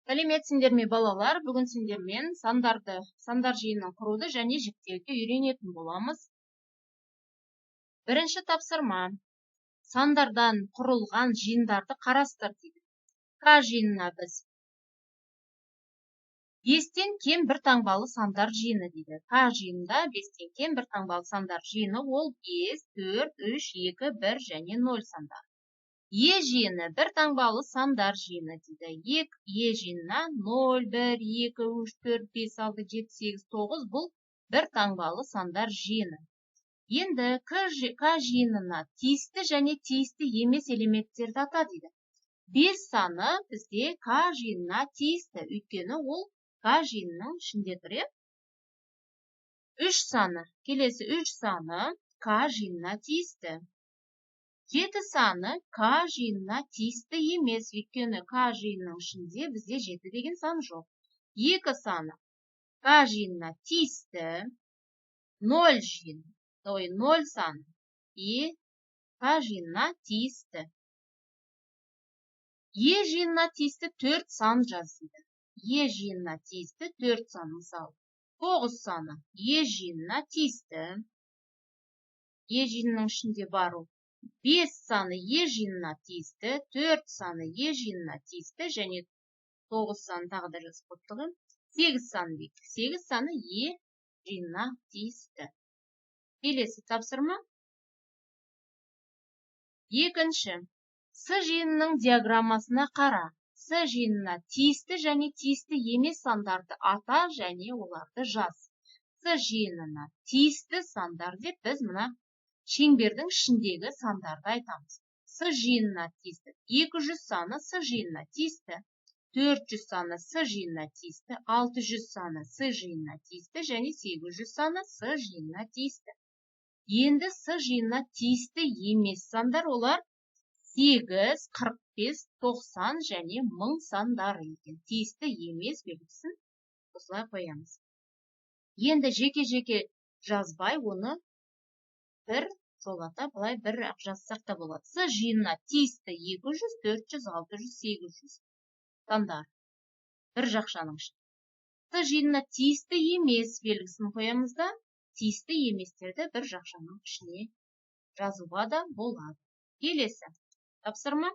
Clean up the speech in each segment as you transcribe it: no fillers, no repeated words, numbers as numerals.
Сәлеметсіңдер ме балалар? Бүгін сендермен сандар жиынын құруды және жіктеуді үйренетін боламыз. Бірінші тапсырма. Сандардан құрылған жиындарды қарастыр дейді. К жиынына біз 5-тен кем бір таңбалы сандар жиыны дейді. К жиынында 5-тен кем бір таңбалы сандар жиыны ол 5, 4, 3, 2, 1 және 0 сандар. Е жиыны бір таңбалы сандар жиыны дейді. Е жиынына 0, 1, 2, 3, 4, 5, 6, 7, 8, 9 бұл бір таңбалы сандар жиыны. Енді К жиынына тиісті және тиісті емес элементтерді ата дейді. 5 саны бізде К жиынына тиісті, өйткені ол К жиынының ішінде тұр. 3 саны, келесі 3 саны К жиынына тиісті. 7 саны К жиынына тиісті емес, өйткені К жиынының ішінде бізде 7 деген сан жоқ. 2 саны К жиынына тиісті. 0 жиыны, 0 саны К жиынына тиісті. Е жиынына тиісті 4 сан жазды. Е жиынына тиісті 4 сан, мысалы 9 саны Е жиынына тиісті. Е жиынының ішінде бару. 5 саны Е жиынына тиісті, 4 саны Е жиынына тиісті, және 9 саны тағы да жазып қойдық. 8 саны дейді. 8 саны Е жиынына тиісті. Келесі тапсырма. Екінші. С жиынының диаграммасына қара. С жиынына тиісті және тиісті емес сандарды ата және оларды жаз. С жиынына тиісті сандар деп біз мына шеңбердің ішіндегі сандарды айтамыз. С жиынына тиісті. 200 саны С жиынына тиісті. 400 саны С жиынына тиісті. 600 саны С жиынына тиісті және 800 саны С жиынына тиісті. Енді С жиынына тиісті емес сандар олар 8, 45, 90 және 1000 сандары екен. Тиісті емес белгісін осылай қоямыз. Енді жеке-жеке жазбай, оны бір жолата, былай бір жазсақ та болады. С жиынына тиісті 200, 400, 600, 800 сандар. Бір жақшаның ішінде. С жиынына тиісті емес белгісін қоямыз да, тиісті еместерді бір жақшаның ішіне жазуға да болады. Келесі тапсырма.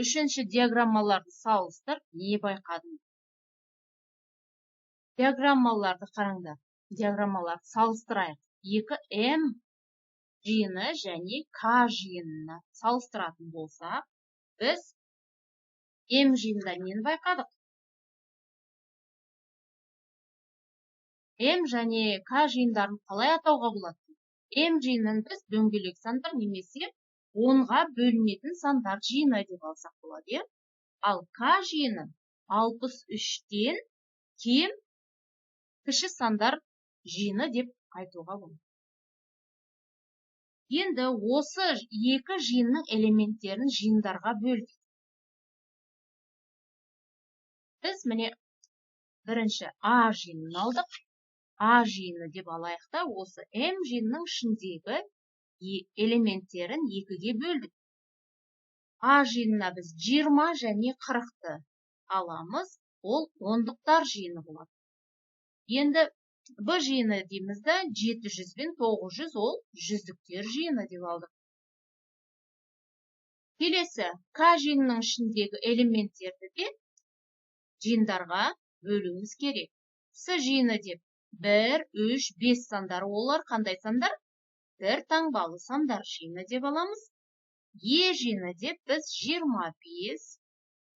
Үшінші диаграммаларды салыстыр. Не байқадың? Диаграммаларды қараңдар. Диаграммаларды салыстырайық. 2М жиыны және К жиынына салыстыратын болсақ, біз М жиынында нені байқадық? М және К жиындарын қалай атауға болады? М жиынын біз дөңгелек сандар немесе 10-ға бөлінетін сандар жиыны деп алсақ болады. Ал К жиынын 63-тен кем кіші сандар жиыны деп айтуға болады. Енді осы екі жиынның элементтерін жиындарға бөлдік. Біз міне бірінші А жиынын алдық. А жиыны деп алайық та, осы М жиынның ішіндегі элементтерін 2-ге бөлдік. А жиынына біз 20 және 40-ты аламыз, ол ондықтар жиыны болады. Енді Б жиыны дейміз да, 700 бен 900 ол жүздіктер жиыны деп алдық. Келесі, К жиынының ішіндегі элементтерді де жиындарға бөлуіміз керек. С жиыны деп 1, 3, 5 сандары олар қандай сандар? Бір таңбалы сандар жиыны деп аламыз. Е жиыны деп біз 25,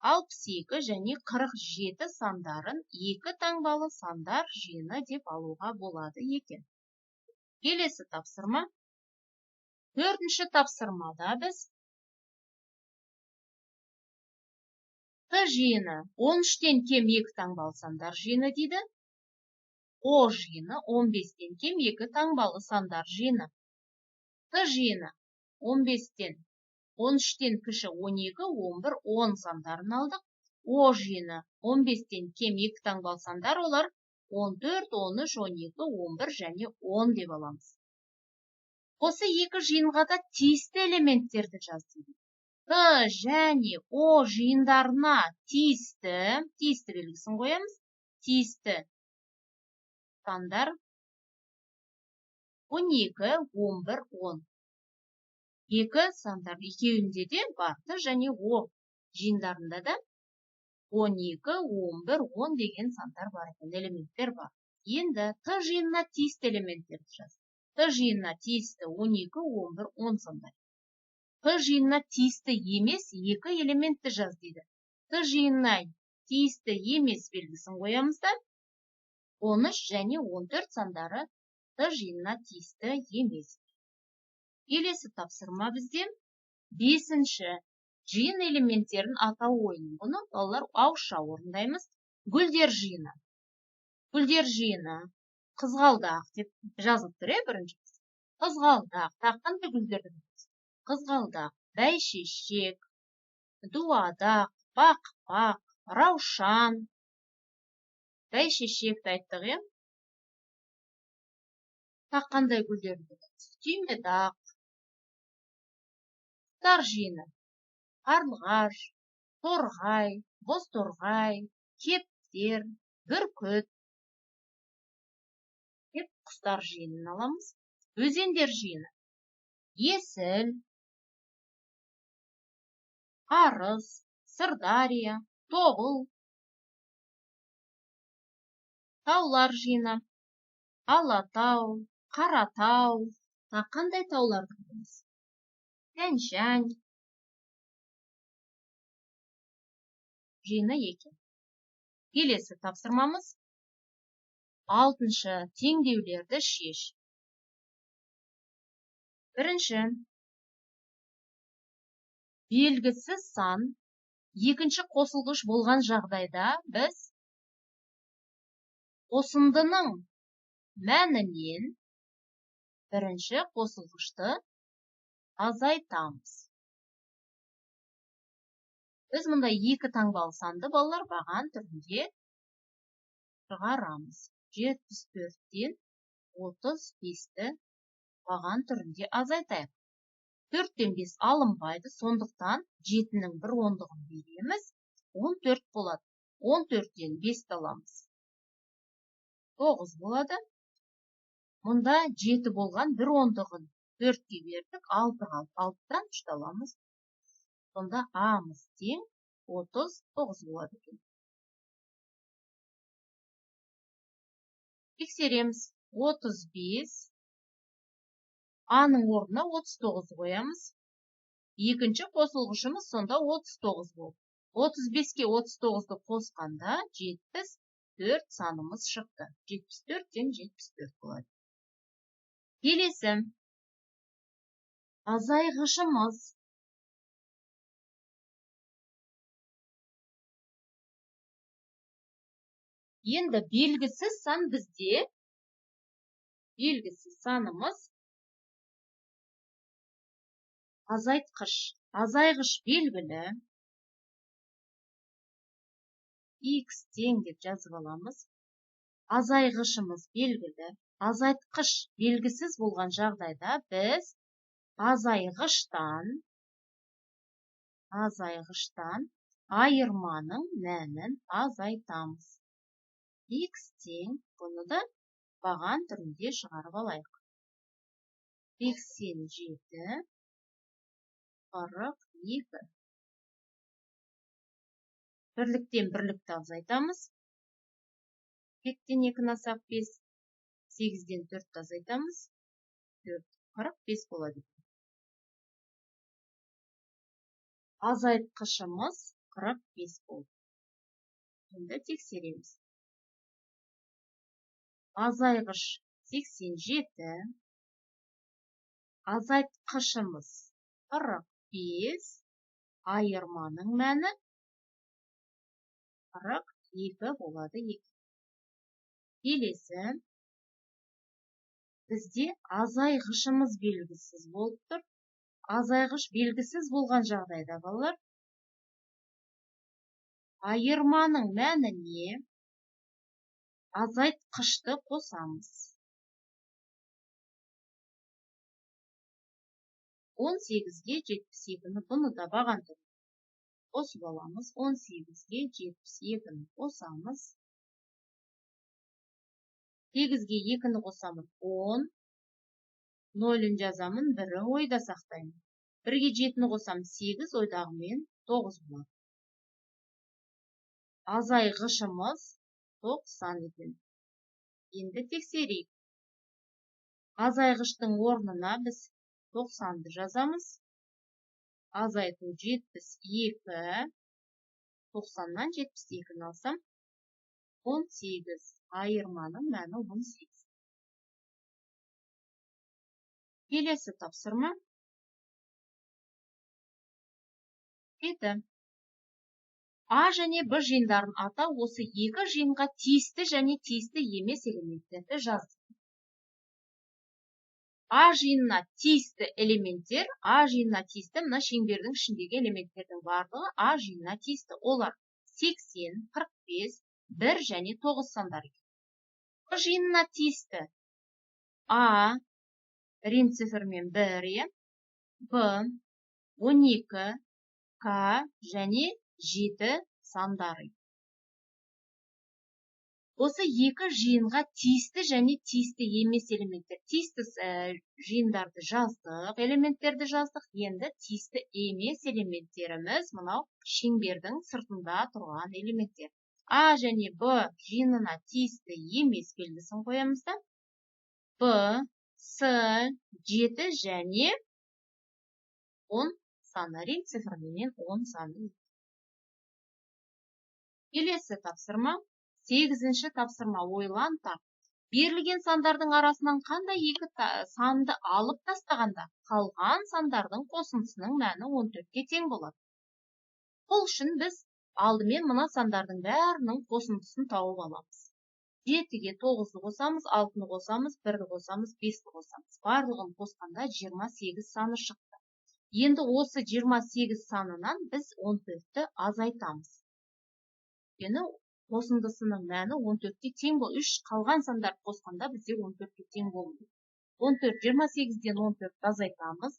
62 және 47 сандарын екі таңбалы сандар жиыны деп алуға болады екен. Келесі тапсырма. Төртінші тапсырмада біз Т жиыны 13-тен кем 2 таңбалы сандар жиыны дейді. О жиыны 15-тен кем 2 таңбалы сандар жиыны. Т жиыны 15-тен 13-тен кіші 12, 11, 10 сандарын алдық. О жиыны 15-тен кем 2 таңбалы сандар олар 14, 13, 12, 11 және 10 деп аламыз. Осы екі жиынға да тиісті элементтерді жаздым. Т және О жиындарына тиісті белгісін қоямыз. Тиісті сандар 12, 11, 10. Екі сандар екеуінде де бар. Т және О жиындарында да 12, 11, 10 деген сандар бар екен, элементтер бар. Енді Т жиынына тиісті элементтерді жаз. Т жиынына тиісті 12, 11, 10 сандар. Т жиынына тиісті емес екі элементті жаз дейді. Т жиынына тиісті емес белгісін қоямыз да 13 және 14 сандары Т жиынына тиісті емес. Келесі тапсырма бізде 5-ші жиын элементтерін атау ойыны. Бұны балалар ауызша орындаймыз. Гүлдер жиыны. Гүлдер жиыны қызғалдақ деп жазып тұр, бірінші. Қызғалдақ, қандай гүлдерді білеміз? Қызғалдақ, бәйшешек, дуадақ, бақпақ, раушан. Бәйшешекті айттық, е? Қандай гүлдерді білеміз? Түймедақ. Құстар жиыны. Қарлығаш, торғай, бозторғай, кептер, бүркіт. Деп құстар жиынын аламыз. Өзендер жиыны. Есіл, Арыс, Сырдария, Тобыл. Таулар жиыны. Алатау, Қаратау. Қандай тауларды білеміз? Тянь-Шань. Жиыны екен. Келесі тапсырмамыз 6-шы теңдеулерді шеш. Бірінші, белгісіз сан екінші қосылғыш болған жағдайда біз қосындының мәнінен бірінші қосылғышты азайтамыз. Біз мұнда екі таңбалы санды балалар баған түрінде шығарамыз. 74-тен 35-ті баған түрінде азайтайық. 4-тен 5 алынбайды, сондықтан 7-нің 1 ондығын береміз. 14 болады. 14-тен 5-ті аламыз. 9 болады. Мұнда 7 болған 1 ондығын 4-ке бердік, 6 қалды. 6-тан 3-ті аламыз. Сонда А-мыз тең 39 болады екен. Тексереміз. 35. А-ның орнына 39 қоямыз. Екінші қосылғышымыз сонда 39 болды. 35-ке 39-ды қосқанда 74 санымыз шықты. 74-тен 74 болады. Келесі. Азайғышымыз. Енді белгісіз сан бізде, белгісіз санымыз азайтқыш. Азайғыш белгілі. X тең деп жазып аламыз. Азайғышымыз белгілі. Азайтқыш белгісіз болған жағдайда біз азайғыштан айырманың мәнін азайтамыз. X тең, бұны да баған түрінде шығарып алайық. 87, 42. Бірліктен бірлікті азайтамыз. 2-тен 2-ні алсақ 5, 8-ден 4-ті азайтамыз. 4, 45 болады. Азайтқышымыз 45 болды. Енді тексереміз. Азайғыш 87, азайтқышымыз 45, айырманың мәні 42 болады екен. Келесі, бізде азайғышымыз белгісіз болып тұр. Азайғыш белгісіз болған жағдайда балалар, айырманың мәніне азайтқышты қосамыз. 18-ге 72-ні бұны да баған түрі қосып аламыз. 18-ге 72-ні қосамыз. 8-ге 2-ні қосамыз. 10. 0-ін жазамын, 1-і ойда сақтаймын. 1-ге 7-ні қосам 8, ойдағымен 9 болады. Азайғышымыз 90 екен. Енді тексерейік. Азайғыштың орнына біз 90-ды жазамыз. Азайту 72. 90-нан 72-ні алсам 18. Айырманың мәні 18. Келесі тапсырма. А және Б жиындарын ата осы екі жиынға тиісті және тиісті емес элементтерді жазды. А жиынына тиісті элементтер, А жиынына тиісті мына шеңбердің ішіндегі элементтердің барлығы А жиынына тиісті. Олар 80, 45, 1 және 9 сандар. Б жиынына тиісті А рим цифрмен 1, Б 12, К және 7 сандары. Осы екі жиынға тиісті және тиісті емес элементтер. Тиісті жиындарды жаздық, элементтерді жаздық. Енді тиісті емес элементтеріміз мынау шеңбердің сыртында тұрған элементтер. А және Б жиынына тиісті емес белгісін қоямыз да. Б, С, 7 және 10 саны. Рим цифрымен 10 саны. Келесі тапсырма. 8-ші тапсырма. Ойлан тап. Берілген сандардың арасынан қандай екі санды алып тастағанда қалған сандардың қосындысының мәні 14-ке тең болады. Бұл үшін біз алдымен мына сандардың бәрінің қосындысын тауып аламыз. 7-ге 9-ды қосамыз, 6-ны қосамыз, 1-ді қосамыз, 5-ді қосамыз. Барлығын қосқанда 28 саны шықты. Енді осы 28 санынан біз 14-ті азайтамыз. Өйткені қосындысының мәні 14-ке тең бол. 3 қалған сандар қосқанда бізде 14-ке тең болды. 14, 28-ден 14 азайтамыз.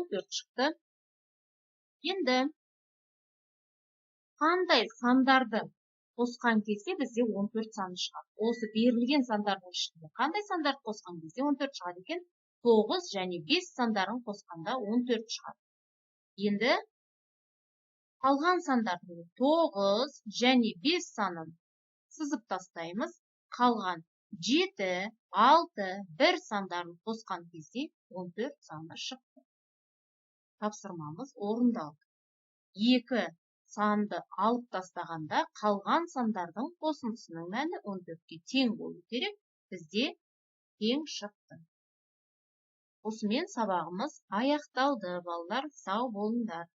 14 шықты. Енді қандай сандарды қосқан кезде бізде 14 саны шығады. Осы берілген сандардың ішінде қандай сандарды қосқан кезде 14 шығады екен? 9 және 5 сандарын қосқанда 14 шығады. Енді қалған сандардың 9 және 5 санын сызып тастаймыз. Қалған 7, 6, 1 сандарын қосқан кезде 14 саны шықты. Тапсырмамыз орындалды. 2 санды алып тастағанда қалған сандардың қосындысының мәні 14-ке тең болу керек. Бізде тең шықты. Осымен сабағымыз аяқталды. Балалар, сау болыңдар.